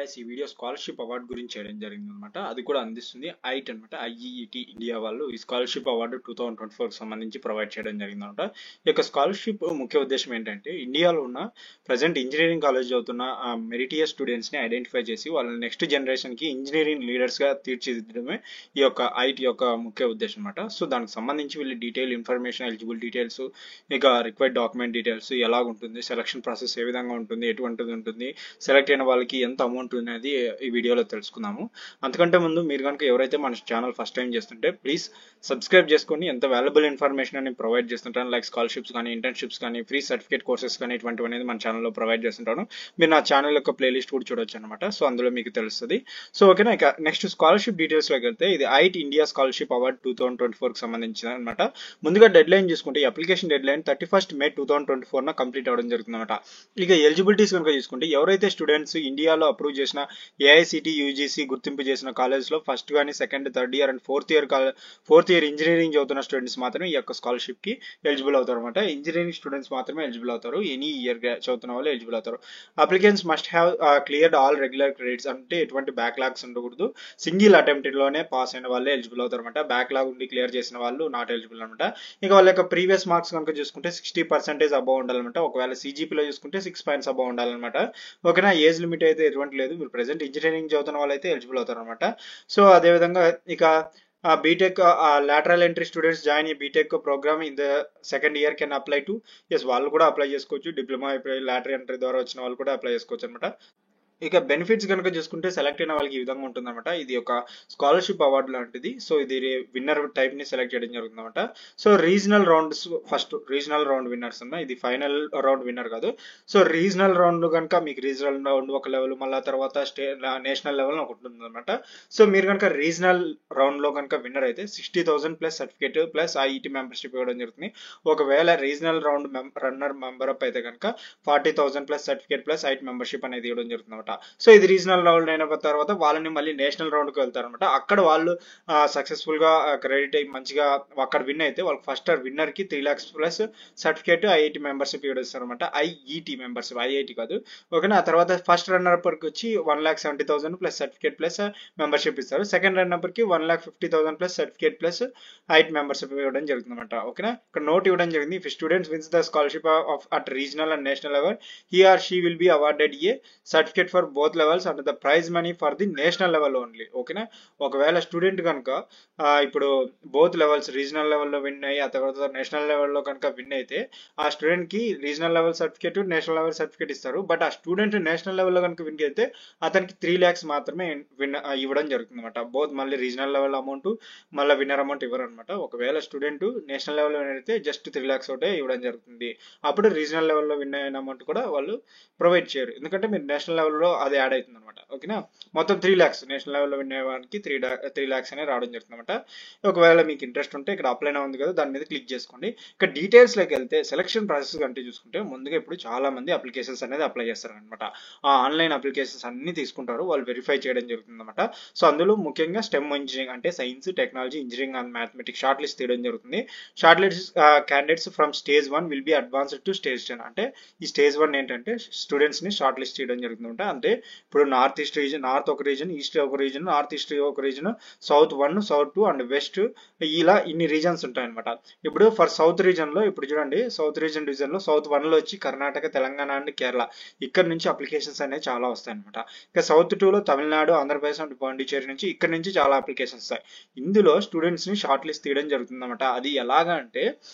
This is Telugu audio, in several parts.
గైస్ ఈ వీడియో స్కాలర్షిప్ అవార్డు గురించి చేయడం జరిగింది అనమాట. అది కూడా అందిస్తుంది ఐట్ అనమాట. ఐఈఈటి ఇండియా వాళ్ళు ఈ స్కాలర్షిప్ అవార్డు 2024 సంబంధించి ప్రొవైడ్ చేయడం జరిగింది అనమాట. ఈ యొక్క స్కాలర్షిప్ ముఖ్య ఉద్దేశం ఏంటంటే ఇండియాలో ఉన్న ప్రజెంట్ ఇంజనీరింగ్ కాలేజ్ చదువుతున్న మెరిటియస్ స్టూడెంట్స్ ని ఐడెంటిఫై చేసి వాళ్ళ నెక్స్ట్ జనరేషన్ కి ఇంజనీరింగ్ లీడర్స్ గా తీర్చిదిద్దడమే ఈ యొక్క ఐట్ యొక్క ముఖ్య ఉద్దేశం అనమాట. సో దానికి సంబంధించి వీళ్ళు డీటెయిల్ ఇన్ఫర్మేషన్, ఎలిజిబుల్ డీటెయిల్స్, ఇక రిక్వైర్డ్ డాక్యుమెంట్ డీటెయిల్స్, ఎలా ఉంటుంది సెలక్షన్ ప్రాసెస్, ఏ విధంగా ఉంటుంది, ఎటువంటిది ఉంటుంది, సెలెక్ట్ అయిన వాళ్ళకి ఎంత అమౌంట్ అనేది ఈ వీడియోలో తెలుసుకుందాము. అంతకంటే ముందు మీరు కనుక ఎవరైతే మన ఛానల్ ఫస్ట్ టైం చేస్తుంటే ప్లీజ్ సబ్స్క్రైబ్ చేసుకొని ఎంత వాల్యుబుల్ ఇన్ఫర్మేషన్ అని ప్రొవైడ్ చేస్తుంటాను. లైక్ స్కాలర్షిప్స్ కానీ, ఇంటర్న్షిప్స్ కానీ, ఫ్రీ సర్టిఫికేట్ కోర్సెస్ కానీ ఇటువంటివి అనేది మన ఛానల్లో ప్రొవైడ్ చేస్తుంటాను. మీరు నా ఛానల్ యొక్క ప్లేలిస్ట్ కూడా చూడొచ్చు అనమాట. సో అందులో మీకు తెలుస్తుంది. సో ఓకేనా, ఇక నెక్స్ట్ స్కాలర్షిప్ డీటెయిల్స్ లోకి వెళ్తే ఇది ఐట్ ఇండియా స్కాలర్షిప్ అవార్డ్ 2024 కి సంబంధించిన అనమాట. ముందుగా డెడ్ లైన్ చూసుకుంటే ఈ application dead line 31st May 2024 complete అవడం జరుగుతుంది అనమాట. ఇక ఎలిజిబిలిటీస్ కనుక చూసుకుంటే ఎవరైతే స్టూడెంట్స్ ఇండియాలో అప్రూవ్ చేసిన ఏఐసిటి యూజీసీ గుర్తింపు చేసిన కాలేజ్ లో ఫస్ట్ కానీ, second, third year and fourth year engineering చదువుతున్న స్టూడెంట్స్ మాత్రమే ఈ యొక్క స్కాలర్షిప్ కి ఎలిజిబుల్ అవుతారు అనమాట. ఇంజనీరింగ్ స్టూడెంట్స్ మాత్రమే ఎలిజిబుల్ అవుతారు. ఎనీ ఇయర్ చదువుతున్న వాళ్ళు ఎలిజిబుల్ అవుతారు. Applicants must have cleared all regular credits, అంటే ఎటువంటి బ్యాక్లాగ్స్ ఉండకూడదు. సింగిల్ అటెంప్ట్ లోనే పాస్ అయిన వాళ్ళే ఎలిజిబుల్ అవుతారు అనమాట. బ్యాక్లాగ్ ఉండి క్లియర్ చేసిన వాళ్ళు నాట్ ఎలిజిబుల్ అనమాట. ఇక వాళ్ళ యొక్క ప్రీవియస్ మార్క్స్ కనుక చూసుకుంటే 60% అబౌవ్ ఉండాలన్నమాట. ఒకవేళ సిజిపిలో చూసుకుంటే 6 పాయింట్స్ అబౌవ్ ఉండాలన్నమాట. ఓకేనా, ఏజ్ లిమిట్ అయితే ఎటువంటి లేదు. మీరు ప్రెసెంట్ ఇంజనీరింగ్ చదువుతున్న వాళ్ళు అయితే ఎలిజిబుల్ అవుతారు అనమాట. సో అదేవిధంగా ఇక BTech lateral entry students join ఈ BTech program in the second year can apply to, yes వాళ్ళు కూడా అప్లై చేసుకోవచ్చు. డిప్లొమా లాటరల్ ఎంట్రీ ద్వారా వచ్చిన వాళ్ళు కూడా అప్లై చేసుకోవచ్చు అనమాట. ఇక బెనిఫిట్స్ కనుక చూసుకుంటే సెలెక్ట్ అయిన వాళ్ళకి ఈ విధంగా ఉంటుంది అనమాట. ఇది ఒక స్కాలర్షిప్ అవార్డు లాంటిది. సో ఇది విన్నర్ టైప్ ని సెలెక్ట్ చేయడం జరుగుతుంది అనమాట. So regional rounds, first regional round winners అన్న, ఇది ఫైనల్ రౌండ్ విన్నర్ కాదు. సో రీజనల్ రౌండ్ కనుక మీకు రీజనల్ రౌండ్ ఒక లెవెల్, మళ్ళీ తర్వాత నేషనల్ లెవెల్ ఒకటి ఉంటుంది అనమాట. సో మీరు కనుక రీజనల్ రౌండ్ లో కనుక విన్నర్ అయితే 60,000 plus certificate plus IET membership ఇవ్వడం జరుగుతుంది. ఒకవేళ regional round runner member up అయితే కనుక 40,000 plus certificate plus IET membership అనేది ఇవ్వడం జరుగుతుంది అనమాట. సో ఇది రీజనల్ రౌండ్ అయిన తర్వాత వాళ్ళని మళ్ళీ నేషనల్ రౌండ్ కి వెళ్తారు అనమాట. అక్కడ వాళ్ళు సక్సెస్ఫుల్ గా క్రెడిట్ అయ్యి మంచిగా అక్కడ విన్ అయితే వాళ్ళకి ఫస్ట్ విన్నర్ కి 3 lakhs plus certificate IIT membership ఇస్తారు అనమాట. ఐఈటి మెంబర్షిప్, ఐఐటి కాదు. ఓకేనా, ఆ తర్వాత ఫస్ట్ రన్నర్ అప్ కి వచ్చి 1,70,000 ప్లస్ సర్టిఫికేట్ ప్లస్ మెంబర్షిప్ ఇస్తారు. సెకండ్ రన్నర్ కి 1,50,000 plus certificate plus IIT membership ఇవ్వడం జరుగుతుంది అనమాట. ఓకేనా, ఇక్కడ నోట్ ఇవ్వడం జరిగింది. If students wins the scholarship of at regional and national level, he or she will be awarded a certificate for both levels and the prize money for the national level only. ఓకేనా, ఒకవేళ స్టూడెంట్ కనుక ఇప్పుడు బోత్ లెవెల్స్ రీజనల్ లెవెల్లో విన్ అయ్యి ఆ తర్వాత నేషనల్ లెవెల్లో కనుక విన్ అయితే ఆ స్టూడెంట్ కి regional level certificate, national level certificate ఇస్తారు. బట్ ఆ స్టూడెంట్ నేషనల్ లెవెల్లో కనుక విన్ అయితే అతనికి 3 lakhs మాత్రమే ఇవ్వడం జరుగుతుంది అనమాట. బోత్ మళ్ళీ రీజనల్ లెవెల్ అమౌంట్ మళ్ళీ విన్నర్ అమౌంట్ ఇవ్వరు అనమాట. ఒకవేళ స్టూడెంట్ నేషనల్ లెవెల్లో విన్ అయితే జస్ట్ 3 lakhs ఒకటే ఇవ్వడం జరుగుతుంది. అప్పుడు రీజనల్ లెవెల్లో విన్ అయిన అమౌంట్ కూడా వాళ్ళు ప్రొవైడ్ చేయరు, ఎందుకంటే మీరు నేషనల్ లెవెల్లో అది యాడ్ అవుతుంది అనమాట. ఓకేనా, మొత్తం 3 lakhs నేషనల్ లెవెల్లో విన్ అయ్యేవానికి 3 lakhs అనేది రావడం జరుగుతుంది అనమాట. ఒకవేళ మీకు ఇంట్రెస్ట్ ఉంటే ఇక్కడ అప్లై ఉంది కదా, దాని మీద క్లిక్ చేసుకోండి. ఇక్కడ డీటెయిల్స్ లోకి వెళ్తే సెలక్షన్ ప్రాసెస్ అంటే చూసుకుంటే ముందుగా ఇప్పుడు చాలా మంది అప్లికేషన్స్ అనేది అప్లై చేస్తారు అనమాట. ఆ ఆన్లైన్ అప్లికేషన్స్ అన్ని తీసుకుంటారు, వాళ్ళు వెరిఫై చేయడం జరుగుతుంది అనమాట. సో అందులో ముఖ్యంగా స్టెమ్ ఇంజనీరింగ్ అంటే science, technology, engineering and mathematics short list తీయడం జరుగుతుంది. Short list candidates from stage 1 will be advanced to stage 10. అంటే ఈ స్టేజ్ 1 ఏంటంటే స్టూడెంట్స్ ని షార్ట్ లిస్ట్ చేయడం జరుగుతుంది. అంటే ఇప్పుడు నార్త్ ఈస్ట్ రీజన్, నార్త్ ఒక రీజన్, ఈస్ట్ ఒక రీజన్, నార్త్ ఈస్ట్ ఒక reason, south 1, south 2 and west, ఇలా ఇన్ని రీజన్స్ ఉంటాయి అనమాట. ఇప్పుడు ఫర్ సౌత్ రీజన్ లో ఇప్పుడు చూడండి, సౌత్ రీజన్ లో సౌత్ 1 లో వచ్చి కర్ణాటక, తెలంగాణ అండ్ కేరళ, ఇక్కడ నుంచి అప్లికేషన్స్ అనేవి చాలా వస్తాయి అనమాట. ఇక సౌత్ 2 లో తమిళనాడు, ఆంధ్రప్రదేశ్ అండ్ పాండిచేరి నుంచి ఇక్కడ నుంచి చాలా అప్లికేషన్స్ వస్తాయి. ఇందులో స్టూడెంట్స్ ని షార్ట్ లిస్ట్ తీయడం జరుగుతుంది అనమాట. అది ఎలాగా అంటే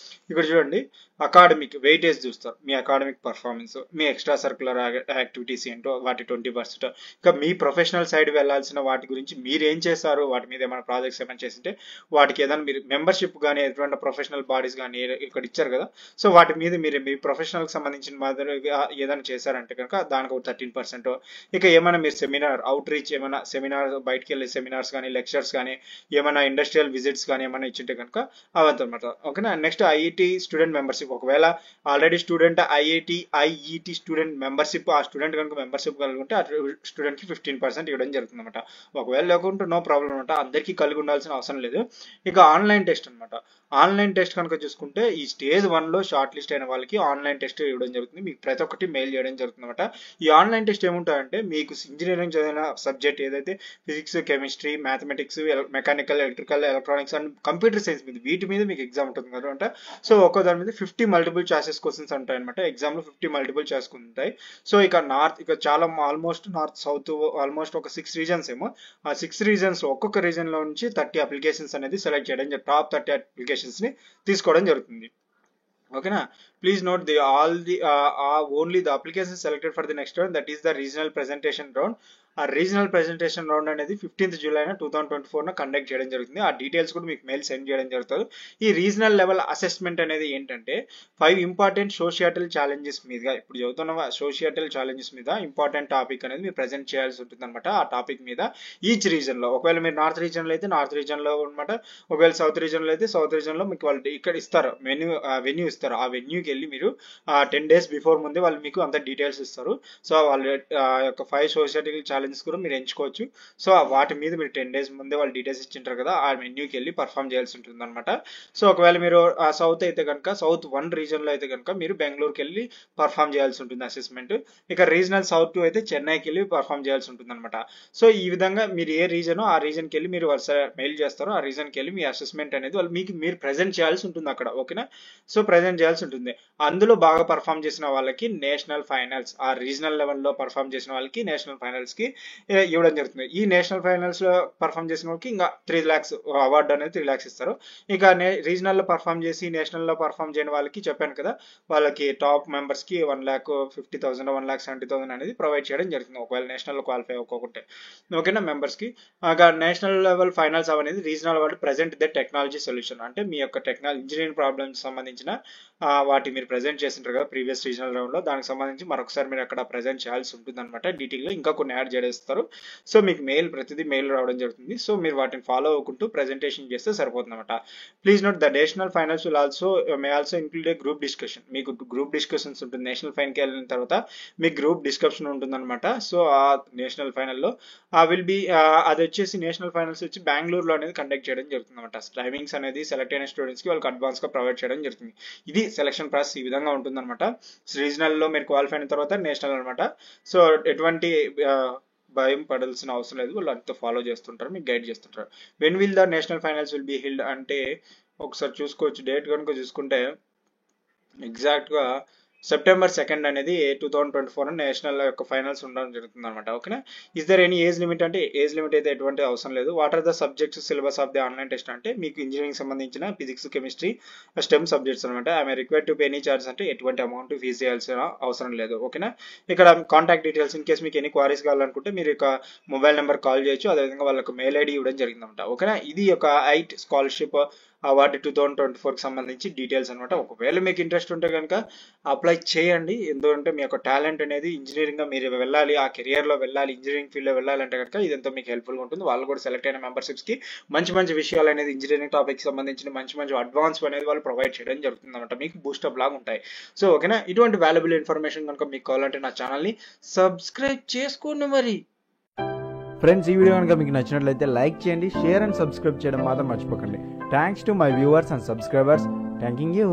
ఇక్కడ చూడండి, అకాడమిక్ వెయిటేజ్ చూస్తారు, మీ అకాడమిక్ పర్ఫార్మెన్స్, మీ ఎక్స్ట్రా సర్క్యులర్ యాక్టివిటీస్ ఏంటో వాటి 20%, ఇక మీ ప్రొఫెషనల్ సైడ్ వెళ్లాల్సిన వాటి గురించి మీరు ఏం చేస్తారు, వాటి మీద ఏమైనా ప్రాజెక్ట్స్ ఏమైనా చేస్తుంటే వాటికి ఏదైనా మీరు మెంబర్షిప్ కానీ ఎటువంటి ప్రొఫెషనల్ బాడీస్ కానీ ఇక్కడ ఇచ్చారు కదా, సో వాటి మీద మీరు మీ ప్రొఫెషనల్ కి సంబంధించిన మాదిరిగా ఏదైనా చేశారంటే కనుక దానికి 13%. ఇక ఏమైనా మీరు సెమినార్ అవుట్ రీచ్, ఏమైనా సెమినార్ బయటకు వెళ్ళే సెమినార్స్ కానీ, లెక్చర్స్ కానీ, ఏమైనా ఇండస్ట్రియల్ విజిట్స్ కానీ ఏమైనా ఇచ్చింటే కనుక అవంతా అనమాట. ఓకేనా, నెక్స్ట్ ఐఐటి స్టూడెంట్ మెంబర్షిప్, ఒకవేళ already student IIT student membership, ఆ స్టూడెంట్ కనుక మెంబర్షిప్ కలిగి ఉంటే ఆ స్టూడెంట్కి 15% ఇవ్వడం జరుగుతుంది అనమాట. ఒకవేళ లేకుంటే నో ప్రాబ్లం అనమాట, అందరికీ కలిగి ఉండాల్సిన అవసరం లేదు. ఇక ఆన్లైన్ టెస్ట్ అనమాట. ఆన్లైన్ టెస్ట్ కనుక చూసుకుంటే ఈ స్టేజ్ 1లో షార్ట్ లిస్ట్ అయిన వాళ్ళకి ఆన్లైన్ టెస్ట్ ఇవ్వడం జరుగుతుంది. మీకు ప్రతి ఒక్కటి మెయిల్ చేయడం జరుగుతుంది అనమాట. ఈ ఆన్లైన్ టెస్ట్ ఏముంటాయంటే మీకు ఇంజనీరింగ్ చదివిన సబ్జెక్ట్ ఏదైతే physics, chemistry, mathematics, mechanical, electrical, electronics and computer science మీద వీటి మీద మీకు ఎగ్జామ్ ఉంటుంది అనమాట. సో ఒక్కో దాని మీద 50 మల్టిపుల్ చాయిసెస్ క్వశ్చన్స్ ఉంటాయి అనమాట. ఎగ్జామ్లో 50 మల్టిపుల్ చాయిస్ ఉంటాయి. సో ఇక చాలా ఆల్మోస్ట్ నార్త్ సౌత్ ఆల్మోస్ట్ ఒక 6 రీజన్స్ ఏమో, ఆ 6 రీజన్స్ ఒక్కొక్క రీజన్ లో నుంచి 30 అప్లికేషన్స్ అనేది సెలెక్ట్ చేయడం, టాప్ 30 అప్లికేషన్స్ ని తీసుకోవడం జరుగుతుంది. ఓకేనా. Please note only the application selected for the next round, that is the regional presentation round. ఆ రీజనల్ ప్రెజెంటేషన్ రౌండ్ అనేది 15th జూలై 2024 కండక్ట్ చేయడం జరుగుతుంది. ఆ డీటెయిల్స్ కూడా మీకు మెయిల్ సెండ్ చేయడం జరుగుతుంది. ఈ రీజనల్ లెవెల్ అసెస్మెంట్ అనేది ఏంటంటే 5 ఇంపార్టెంట్ సోషియటల్ ఛాలెంజెస్ మీద, ఇప్పుడు చదువుతున్న సోషియటల్ ఛాలెంజెస్ మీద ఇంపార్టెంట్ టాపిక్ అనేది మీరు ప్రెజెంట్ చేయాల్సి ఉంటుంది అనమాట. ఆ టాపిక్ మీద ఈచ్ రీజన్ లో, ఒకవేళ మీరు నార్త్ రీజన్ లో అయితే నార్త్ రీజన్ లో అనమాట, ఒకవేళ సౌత్ రీజన్ లో అయితే సౌత్ రీజన్ లో మీకు వాళ్ళు ఇక్కడ ఇస్తారు, వెన్యూ ఇస్తారు. ఆ వెన్యూకి వెళ్ళి మీరు 10 days బిఫోర్ ముందే వాళ్ళు మీకు అంత డీటెయిల్స్ ఇస్తారు. సో వాళ్ళ యొక్క 5 సోషియటల్ ఛాలెంజెస్ కూడా మీరు ఎంచుకోవచ్చు. సో వాటి మీద మీరు 10 days ముందే వాళ్ళు డీటెయిల్స్ ఇచ్చింటారు కదా, ఆ మెన్యూకి వెళ్ళి పర్ఫామ్ చేయాల్సి ఉంటుంది అనమాట. సో ఒకవేళ మీరు సౌత్ అయితే కనుక, సౌత్ 1 రీజన్ లో అయితే కనుక మీరు బెంగళూరుకి వెళ్ళి పర్ఫామ్ చేయాల్సి ఉంటుంది అసెస్మెంట్. ఇక రీజనల్ సౌత్ 2 అయితే చెన్నైకి వెళ్ళి పర్ఫామ్ చేయాల్సి ఉంటుంది అనమాట. సో ఈ విధంగా మీరు ఏ రీజనో ఆ రీజన్కి వెళ్ళి మీరు మెయిల్ చేస్తారో ఆ రీజన్కి వెళ్ళి మీ అసెస్మెంట్ అనేది వాళ్ళు మీకు మీరు ప్రెజెంట్ చేయాల్సి ఉంటుంది అక్కడ. ఓకేనా. సో ప్రెజెంట్ చేయాల్సి ఉంటుంది. అందులో బాగా పర్ఫామ్ చేసిన వాళ్ళకి నేషనల్ ఫైనల్స్, ఆ రీజనల్ లెవెల్లో పర్ఫామ్ చేసిన వాళ్ళకి నేషనల్ ఫైనల్స్ కి ఇవ్వడం జరుగుతుంది. ఈ నేషనల్ ఫైనల్స్ లో పర్ఫామ్ చేసిన వాళ్ళకి ఇంకా 3 lakhs అవార్డు అనేది 3 lakhs ఇస్తారు. ఇక రీజనల్ లో పర్ఫామ్ చేసి నేషనల్ లో పర్ఫామ్ చేయని వాళ్ళకి చెప్పాను కదా, వాళ్ళకి టాప్ మెంబర్స్ కి 1,50,000 1,70,000 అనేది ప్రొవైడ్ చేయడం జరుగుతుంది, ఒకవేళ నేషనల్ లో క్వాలిఫై అవ్వకుంటే. ఓకేనా. మెంబర్స్ కి నేషనల్ లెవెల్ ఫైనల్స్ అనేది రీజనల్ వాళ్ళు ప్రెజెంట్ ద టెక్నాలజీ సొల్యూషన్, అంటే మీ యొక్క ఇంజనీరింగ్ ప్రాబ్లమ్స్ సంబంధించిన వాటి మీరు ప్రెజెంట్ చేసింటారు కదా ప్రీవియస్ రీజనల్ రౌండ్ లో, దానికి సంబంధించి మరొకసారి మీరు అక్కడ ప్రెజెంట్ చేయాల్సి ఉంటుంది అనమాట. డీటెయిల్ గా ఇంకా కొన్ని యాడ్ చేస్తారు. సో మీకు ప్రతిదీ మెయిల్ రావడం జరుగుతుంది. సో మీరు వాటిని ఫాలో అవ్వకుంటూ ప్రెజెంటేషన్ చేస్తే సరిపోతుంది అనమాట. Please note the national finals will may also include A group discussion. మీకు గ్రూప్ డిస్కషన్స్ ఉంటుంది. నేషనల్ ఫైన్ కి వెళ్ళిన తర్వాత మీకు గ్రూప్ డిస్కషన్ ఉంటుంది అనమాట. సో ఆ నేషనల్ ఫైనల్లో అది వచ్చేసి నేషనల్ ఫైనల్స్ వచ్చి బెంగళూరులో అనేది కండక్ట్ చేయడం జరుగుతుంది అనమాట. టైమింగ్స్ అనేది సెలెక్ట్ అయిన స్టూడెంట్స్ కి వాళ్ళకి అడ్వాన్స్ గా ప్రొవైడ్ చేయడం జరుగుతుంది. ఇది సెలక్షన్ ప్రాసెస్ ఈ విధంగా ఉంటుంది అనమాట. రీజనల్ లో మీరు క్వాలిఫై అయిన తర్వాత నేషనల్ అనమాట. సో ఎటువంటి భయం పడాల్సిన అవసరం లేదు, వాళ్ళు అంతా ఫాలో చేస్తుంటారు, మీకు గైడ్ చేస్తుంటారు. When will the national finals will be held అంటే ఒకసారి చూసుకోవచ్చు. డేట్ కనుక చూసుకుంటే ఎగ్జాక్ట్ గా సెప్టెంబర్ 2 అనేది 2024 నేషనల్ యొక్క ఫైనల్స్ ఉండడం జరుగుతుంది అనమాట. ఓకేనా. Is there any age limit అంటే ఏజ్ లిమిట్ అయితే ఎటువంటి అవసరం లేదు. What are the subjects syllabus of the online test అంటే మీకు ఇంజనీరింగ్ సంబంధించిన ఫిజిక్స్, కెమిస్ట్రీ, స్టెమ్ సబ్జెక్ట్స్ అనమాట. I'm required to pay any charge అంటే ఎటువంటి అమౌంట్ ఫీజు చేయాల్సిన అవసరం లేదు. ఓకేనా. ఇక్కడ కాంటాక్ట్ డీటెయిల్స్ ఇన్ కేసు మీకు ఎనీ క్వారీస్ కావాలనుకుంటే మీరు యొక్క మొబైల్ నెంబర్ కాల్ చేయొచ్చు, అదేవిధంగా వాళ్ళకి మెయిల్ ఐడి ఇవ్వడం జరిగింది అనమాట. ఓకేనా. ఇది ఒక ఐట్ స్కాలర్షిప్ అవార్డు 2024కి సంబంధించి డీటెయిల్స్ అనమాట. ఒకవేళ మీకు ఇంట్రెస్ట్ ఉంటే కనుక అప్లై చేయండి. ఎందుకంటే మీ యొక్క టాలెంట్ అనేది ఇంజనీరింగ్ గా మీరు వెళ్ళాలి, ఆ కెరియర్ లో వెళ్ళాలి, ఇంజనీరింగ్ ఫీల్డ్ లో వెళ్ళాలంటే కనుక ఇదంతా మీకు హెల్ప్ఫుల్ గా ఉంటుంది. వాళ్ళు కూడా సెలెక్ట్ అయిన మెంబర్షిప్స్ కి మంచి మంచి విషయాలు అనేది ఇంజనీరింగ్ టాపిక్ సంబంధించిన మంచి మంచి అడ్వాన్స్ అనేది వాళ్ళు ప్రొవైడ్ చేయడం జరుగుతుంది అనమాట. మీకు బూస్టప్ లాగా ఉంటాయి. సో ఓకేనా. ఇటువంటి వాల్యుబుల్ ఇన్ఫర్మేషన్ కనుక మీకు కావాలంటే నా ఛానల్ ని సబ్స్క్రైబ్ చేసుకోండి మరి. ఫ్రెండ్స్, ఈ వీడియో కనుక మీకు నచ్చినట్లయితే లైక్ చేయండి, షేర్ అండ్ సబ్స్క్రైబ్ చేయడం మాత్రం మర్చిపోకండి. Thanks to my viewers and subscribers. Thanking you.